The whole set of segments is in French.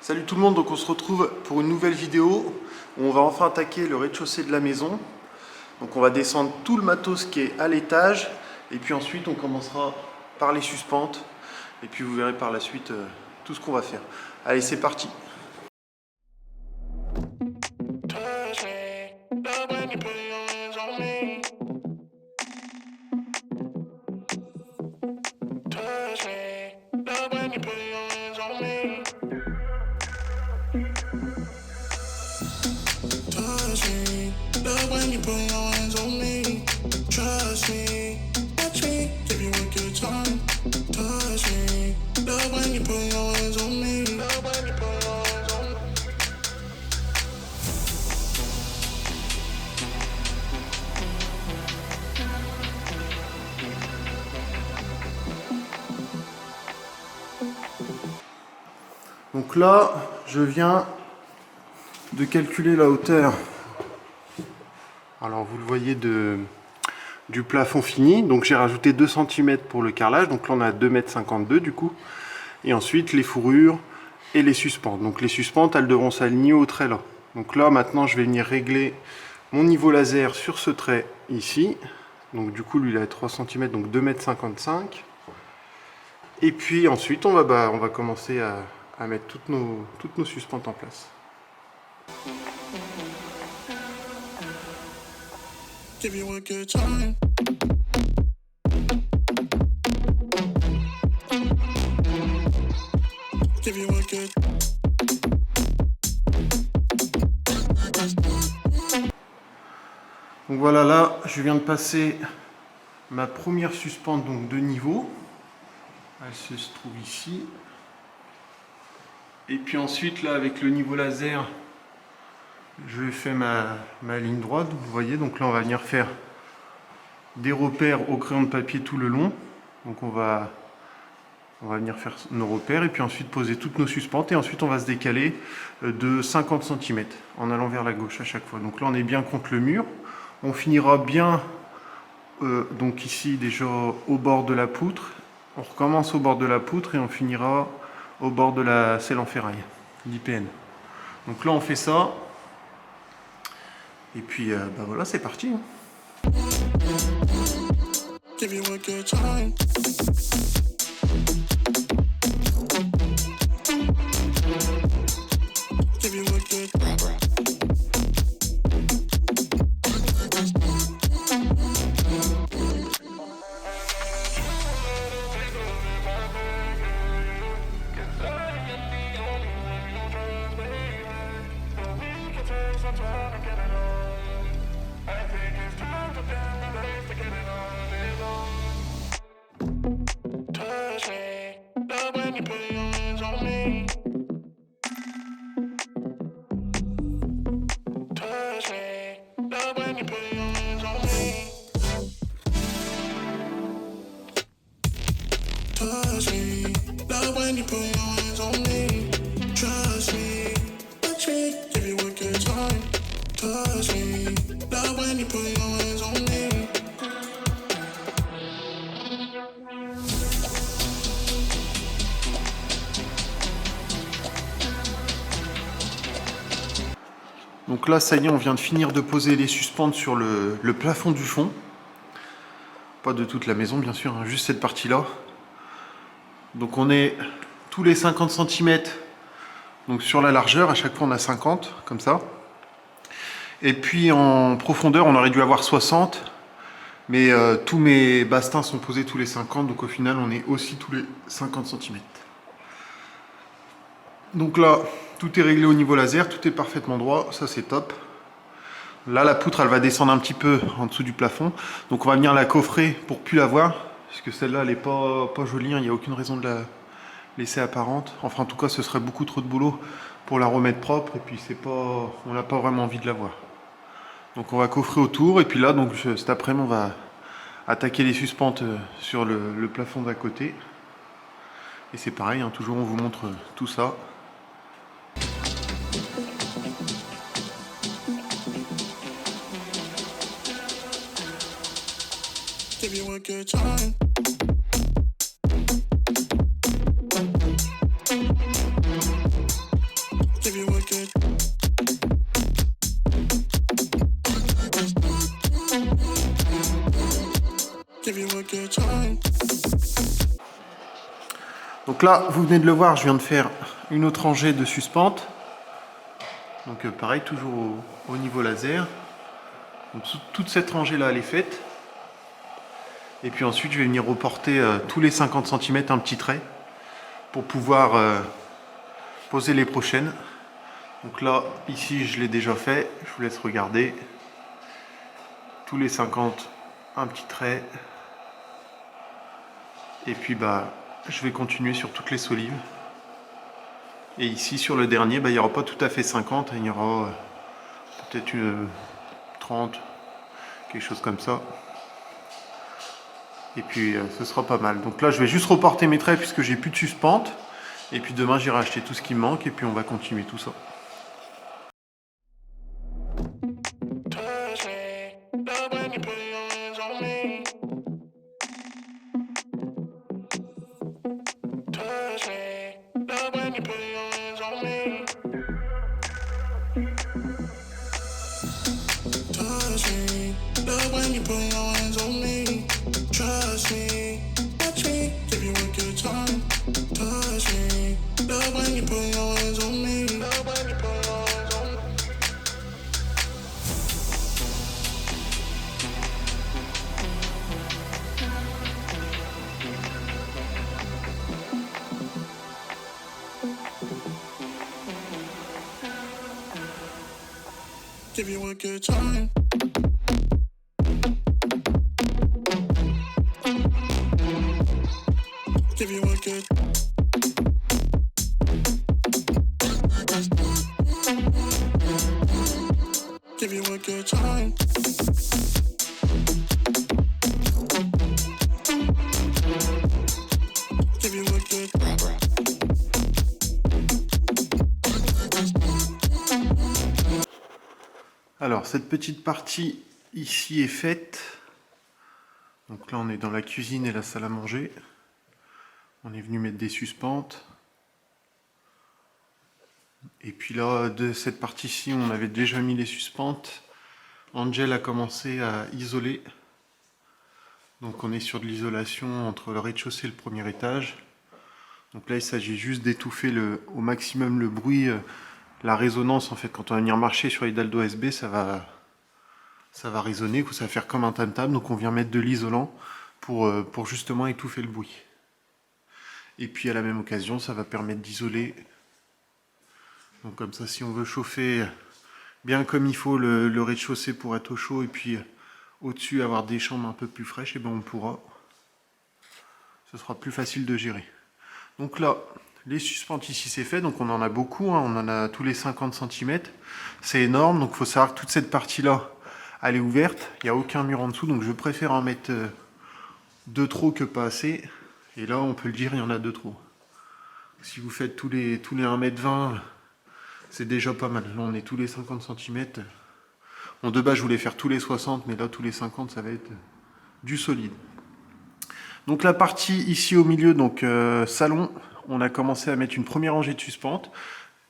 Salut tout le monde, donc on se retrouve pour une nouvelle vidéo où on va enfin attaquer le rez-de-chaussée de la maison. Donc on va descendre tout le matos qui est à l'étage et puis ensuite on commencera par les suspentes et puis vous verrez par la suite tout ce qu'on va faire. Allez, c'est parti. Donc là, je viens de calculer la hauteur. Alors vous le voyez du plafond fini. Donc j'ai rajouté 2 cm pour le carrelage. Donc là on a 2,52 m du coup. Et ensuite les fourrures et les suspentes. Donc les suspentes, elles devront s'aligner au trait là. Donc là maintenant je vais venir régler mon niveau laser sur ce trait ici. Donc du coup lui il a 3 cm, donc 2,55 m. Et puis ensuite on va commencer à mettre toutes nos suspentes en place. Give you a good time. Give you a good. Donc voilà, là je viens de passer ma première suspente donc de niveau. Elle se trouve ici. Et puis ensuite là avec le niveau laser, je fais ma ligne droite, vous voyez. Donc là on va venir faire des repères au crayon de papier tout le long. Donc on va venir faire nos repères et puis ensuite poser toutes nos suspentes et ensuite on va se décaler de 50 cm en allant vers la gauche à chaque fois. Donc là on est bien contre le mur. On finira bien donc ici déjà au bord de la poutre. On recommence au bord de la poutre et on finira au bord de la selle en ferraille, l'IPN. Donc là on fait ça. Et puis voilà, c'est parti. Donc là, ça y est, on vient de finir de poser les suspentes sur le plafond du fond. Pas de toute la maison, bien sûr, hein, juste cette partie-là. Donc on est tous les 50 cm donc sur la largeur. À chaque fois, on a 50, comme ça. Et puis en profondeur, on aurait dû avoir 60. Mais tous mes bastins sont posés tous les 50. Donc au final, on est aussi tous les 50 cm. Donc là, tout est réglé au niveau laser, tout est parfaitement droit, ça c'est top. Là, la poutre, elle va descendre un petit peu en dessous du plafond. Donc on va venir la coffrer pour plus la voir, parce que celle-là, elle n'est pas jolie, hein. Il n'y a aucune raison de la laisser apparente. Enfin, en tout cas, ce serait beaucoup trop de boulot pour la remettre propre, et puis on n'a pas vraiment envie de la voir. Donc on va coffrer autour, et puis là, donc, cet après-midi, on va attaquer les suspentes sur le plafond d'à côté. Et c'est pareil, hein, toujours on vous montre tout ça. Give you a good time. Donc là, vous venez de le voir, je viens de faire une autre rangée de suspentes. Donc pareil, toujours au niveau laser. Donc toute cette rangée là, elle est faite. Et puis ensuite, je vais venir reporter tous les 50 cm un petit trait pour pouvoir poser les prochaines. Donc là, ici, je l'ai déjà fait. Je vous laisse regarder. Tous les 50, un petit trait. Et puis, je vais continuer sur toutes les solives. Et ici, sur le dernier, il n'y aura pas tout à fait 50. Il y aura peut-être 30, quelque chose comme ça. Et puis ce sera pas mal. Donc là je vais juste reporter mes traits puisque j'ai plus de suspente. Et puis demain j'irai acheter tout ce qui me manque et puis on va continuer tout ça. Give you a good time. Give you a good. Give you a good time. Give you a good. Alors cette petite partie ici est faite. Donc là on est dans la cuisine et la salle à manger. On est venu mettre des suspentes. Et puis là de cette partie-ci on avait déjà mis les suspentes. Angel a commencé à isoler. Donc on est sur de l'isolation entre le rez-de-chaussée et le premier étage. Donc là il s'agit juste d'étouffer au maximum le bruit. La résonance en fait quand on va venir marcher sur les dalles d'OSB ça va résonner, ça va faire comme un tam-tam, donc on vient mettre de l'isolant pour justement étouffer le bruit. Et puis à la même occasion ça va permettre d'isoler, donc comme ça si on veut chauffer bien comme il faut le rez-de-chaussée pour être au chaud et puis au-dessus avoir des chambres un peu plus fraîches, et ben on pourra. Ce sera plus facile de gérer. Donc là, les suspentes ici c'est fait, donc on en a beaucoup, hein, on en a tous les 50 cm, c'est énorme, donc il faut savoir que toute cette partie-là, elle est ouverte, il n'y a aucun mur en dessous, donc je préfère en mettre 2 trop que pas assez, et là on peut le dire, il y en a 2 trop. Si vous faites tous les 1,20 m, c'est déjà pas mal, là on est tous les 50 cm, bon de base je voulais faire tous les 60, mais là tous les 50 ça va être du solide. Donc la partie ici au milieu, donc salon, on a commencé à mettre une première rangée de suspentes.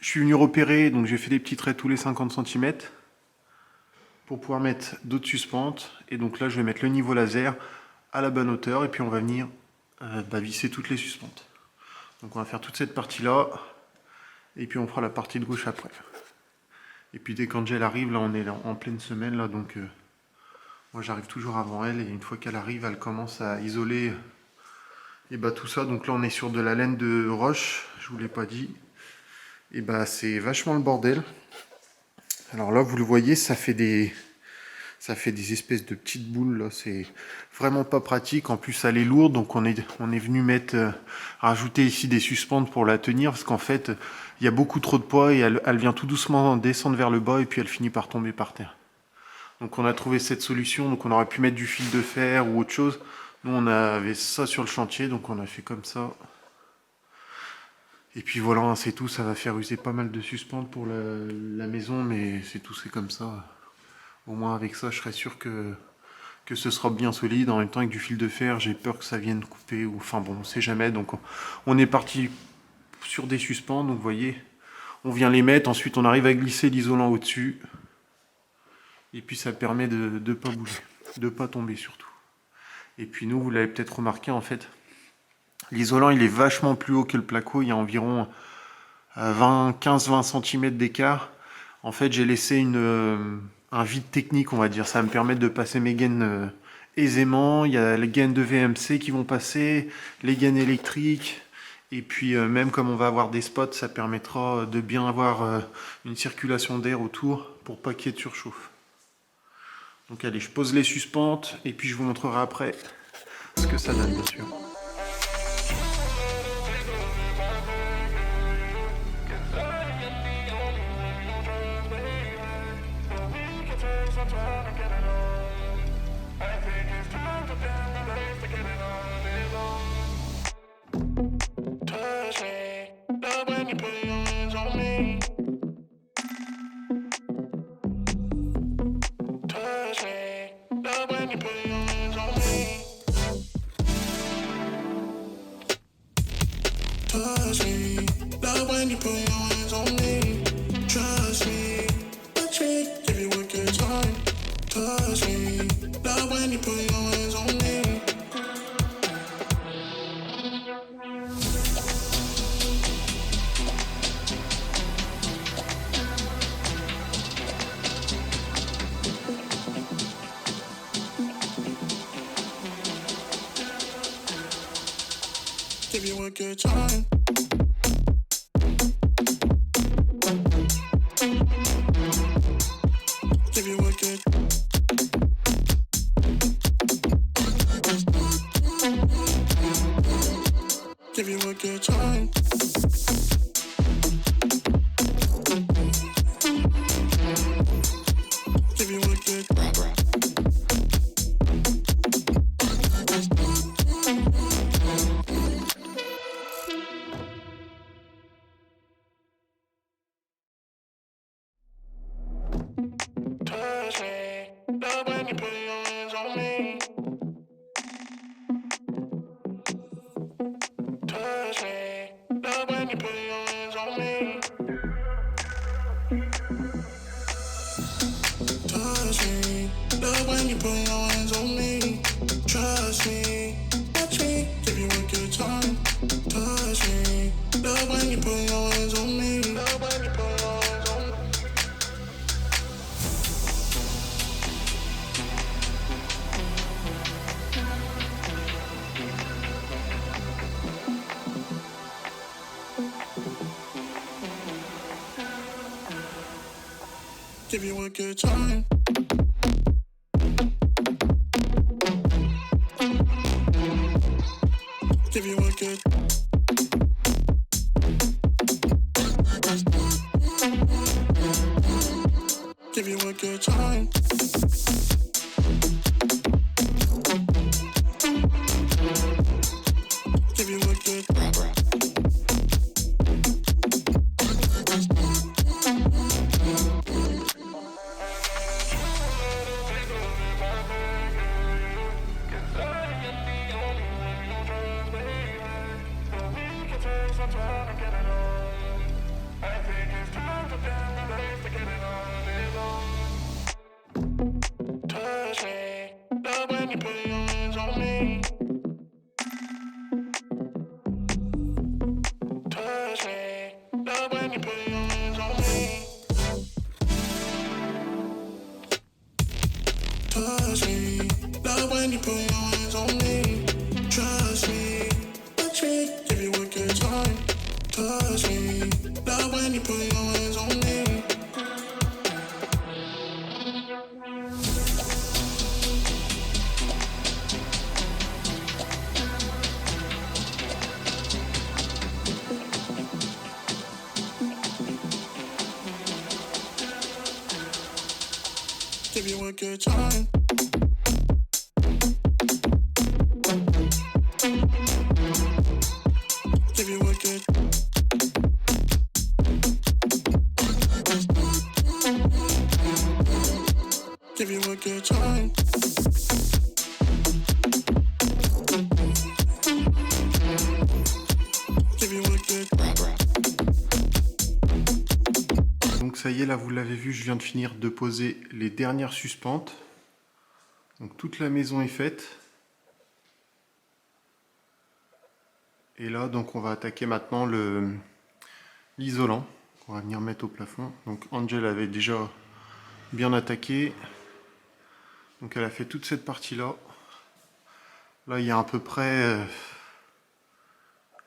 Je suis venu repérer, donc j'ai fait des petits traits tous les 50 cm pour pouvoir mettre d'autres suspentes. Et donc là je vais mettre le niveau laser à la bonne hauteur et puis on va venir visser toutes les suspentes. Donc on va faire toute cette partie là et puis on fera la partie de gauche après. Et puis dès qu'Angel arrive, là on est en pleine semaine là, donc moi j'arrive toujours avant elle, et une fois qu'elle arrive, elle commence à isoler et tout ça. Donc là on est sur de la laine de roche, je vous l'ai pas dit. Et c'est vachement le bordel. Alors là vous le voyez, ça fait des espèces de petites boules là, c'est vraiment pas pratique. En plus elle est lourde, donc on est venu rajouter ici des suspentes pour la tenir, parce qu'en fait il y a beaucoup trop de poids et elle vient tout doucement descendre vers le bas et puis elle finit par tomber par terre. Donc on a trouvé cette solution, donc on aurait pu mettre du fil de fer ou autre chose. Nous on avait ça sur le chantier, donc on a fait comme ça. Et puis voilà, c'est tout, ça va faire user pas mal de suspentes pour la maison, mais c'est tout, c'est comme ça. Au moins avec ça, je serais sûr que ce sera bien solide. En même temps, avec du fil de fer, j'ai peur que ça vienne couper, ou enfin bon, on sait jamais. Donc on est parti sur des suspentes, donc vous voyez, on vient les mettre, ensuite on arrive à glisser l'isolant au-dessus. Et puis ça permet de ne pas bouger, de ne pas tomber surtout. Et puis nous, vous l'avez peut-être remarqué en fait, L'isolant il est vachement plus haut que le placo, il y a environ 15-20 cm d'écart. En fait j'ai laissé un vide technique on va dire, ça va me permettre de passer mes gaines aisément. Il y a les gaines de VMC qui vont passer, les gaines électriques, et puis même comme on va avoir des spots, ça permettra de bien avoir une circulation d'air autour pour pas qu'il y ait de surchauffe. Donc allez, je pose les suspentes et puis je vous montrerai après ce que ça donne bien sûr. Trust me, love when you put your hands on me. Trust me, touch me, give you a good time. Trust me, love when you put your hands on me. Give you a good time. Give you a good. Give you a good time. Give you a good. Touch me, love when you put your hands on me. Touch me, love when you put your hands on me. Touch me, love when you put your hands on me. Trust me, touch me, give you a good time. Touch me, love when you put your hands on me. Love when you put your hands on me. Give you a good time. Give you a good. Give you a good time. Give you a good. Touch me, love when you put your hands on me. Touch me, love when you put your hands on me. Touch me, love when you put your hands on me. Trust me, touch me, give you a good time. Touch me, love when you put your hands on me. Give you a good time. Give you a good. Give you a good time. Give you a good. Donc ça y est, là vous l'avez vu, je viens de finir de poser les dernières suspentes. Donc toute la maison est faite. Et là, donc, on va attaquer maintenant l'isolant qu'on va venir mettre au plafond. Donc, Angel avait déjà bien attaqué. Donc, elle a fait toute cette partie-là. Là, il y a à peu près,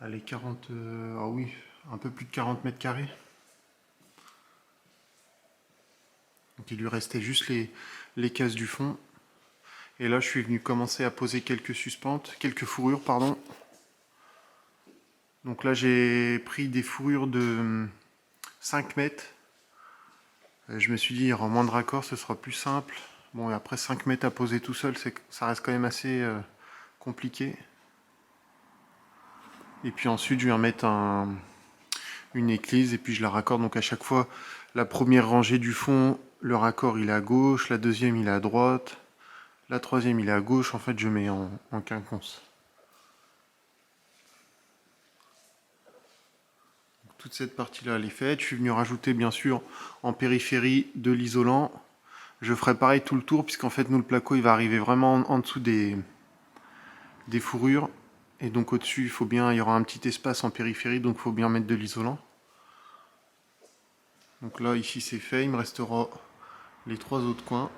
allez, 40, ah oui, un peu plus de 40 mètres carrés. Donc, il lui restait juste les cases du fond. Et là, je suis venu commencer à poser quelques fourrures, pardon. Donc là, j'ai pris des fourrures de 5 mètres. Je me suis dit, il y aura moins de raccords, ce sera plus simple. Bon, et après 5 mètres à poser tout seul, ça reste quand même assez compliqué. Et puis ensuite, je vais remettre une éclise et puis je la raccorde. Donc à chaque fois, la première rangée du fond, le raccord il est à gauche, la deuxième il est à droite, la troisième il est à gauche. En fait, je mets en quinconce. Toute cette partie-là, elle est faite. Je suis venu rajouter, bien sûr, en périphérie de l'isolant. Je ferai pareil tout le tour, puisqu'en fait, nous, le placo, il va arriver vraiment en dessous des fourrures. Et donc, au-dessus, il y aura un petit espace en périphérie, donc il faut bien mettre de l'isolant. Donc là, ici, c'est fait. Il me restera les 3 autres coins.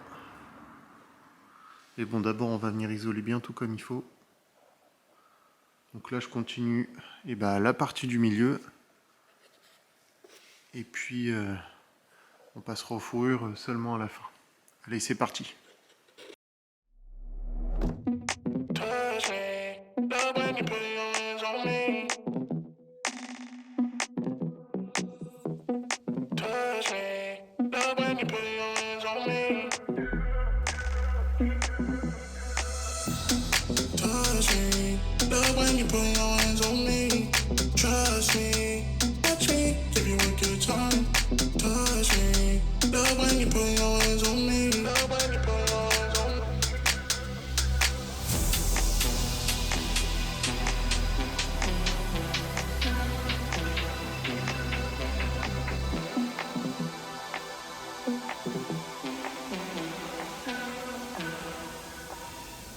Et bon, d'abord, on va venir isoler bien tout comme il faut. Donc là, je continue la partie du milieu. Et puis, on passera aux fourrures seulement à la fin. Allez, c'est parti.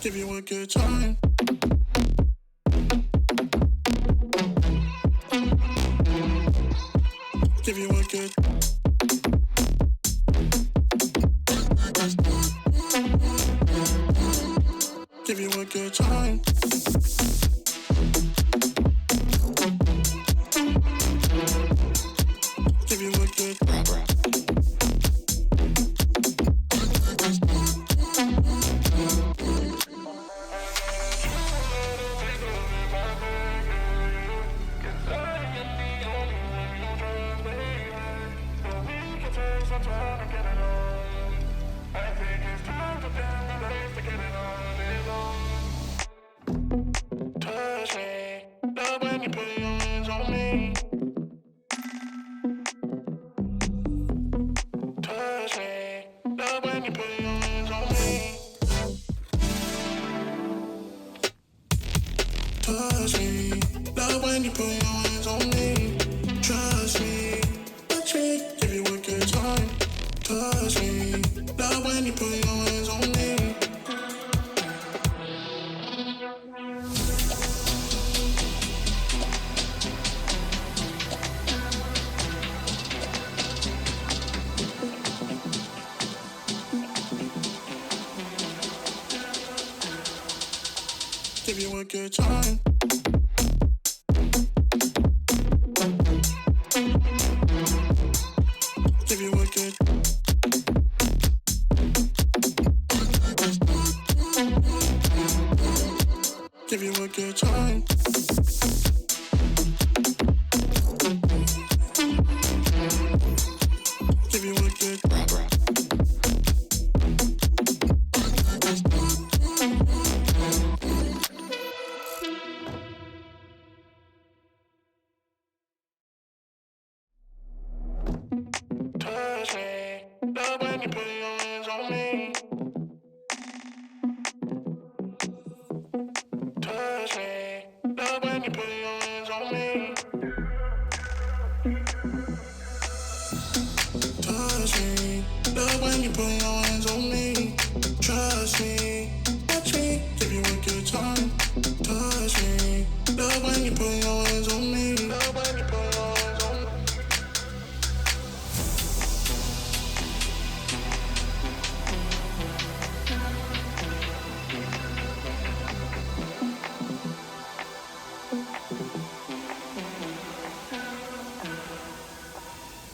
Give you a good time. Give you a good. Give you a good time. Give you a good. Touch me, love when you put your hands on me. Trust me, touch me, give you a good time. Touch me, love when you put your hands on me. Give you a good time. Give you a good. Give you a good time. Give you a good. Touch me, love when you put your hands on me. Touch me, love when you put your hands on me. Touch me, love when you put your hands on me. Trust me, touch me, give you a good time. Touch me, love when you put your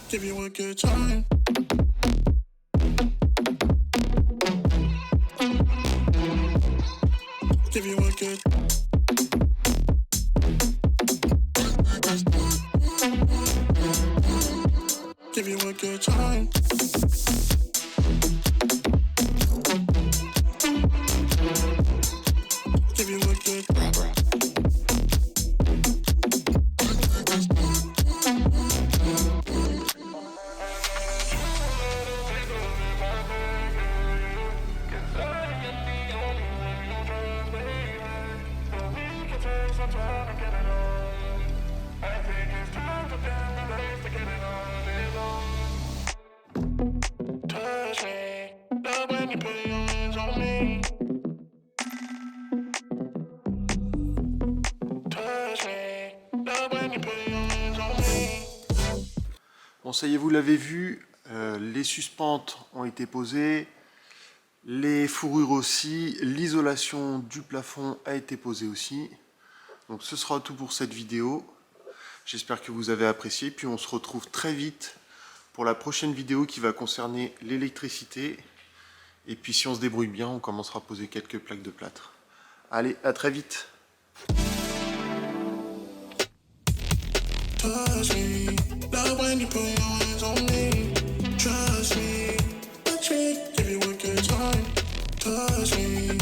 give you a good time. Give you a good. Give you a good time. Give you a good. Touch me, love when you put your hands on me. Touch me, love when you put your hands on me. Bon, ça y est, vous l'avez vu, les suspentes ont été posées, les fourrures aussi, l'isolation du plafond a été posée aussi. Donc ce sera tout pour cette vidéo. J'espère que vous avez apprécié, puis on se retrouve très vite pour la prochaine vidéo qui va concerner l'électricité. Et puis si on se débrouille bien, on commencera à poser quelques plaques de plâtre. Allez, à très vite. Touch me, love when you put your hands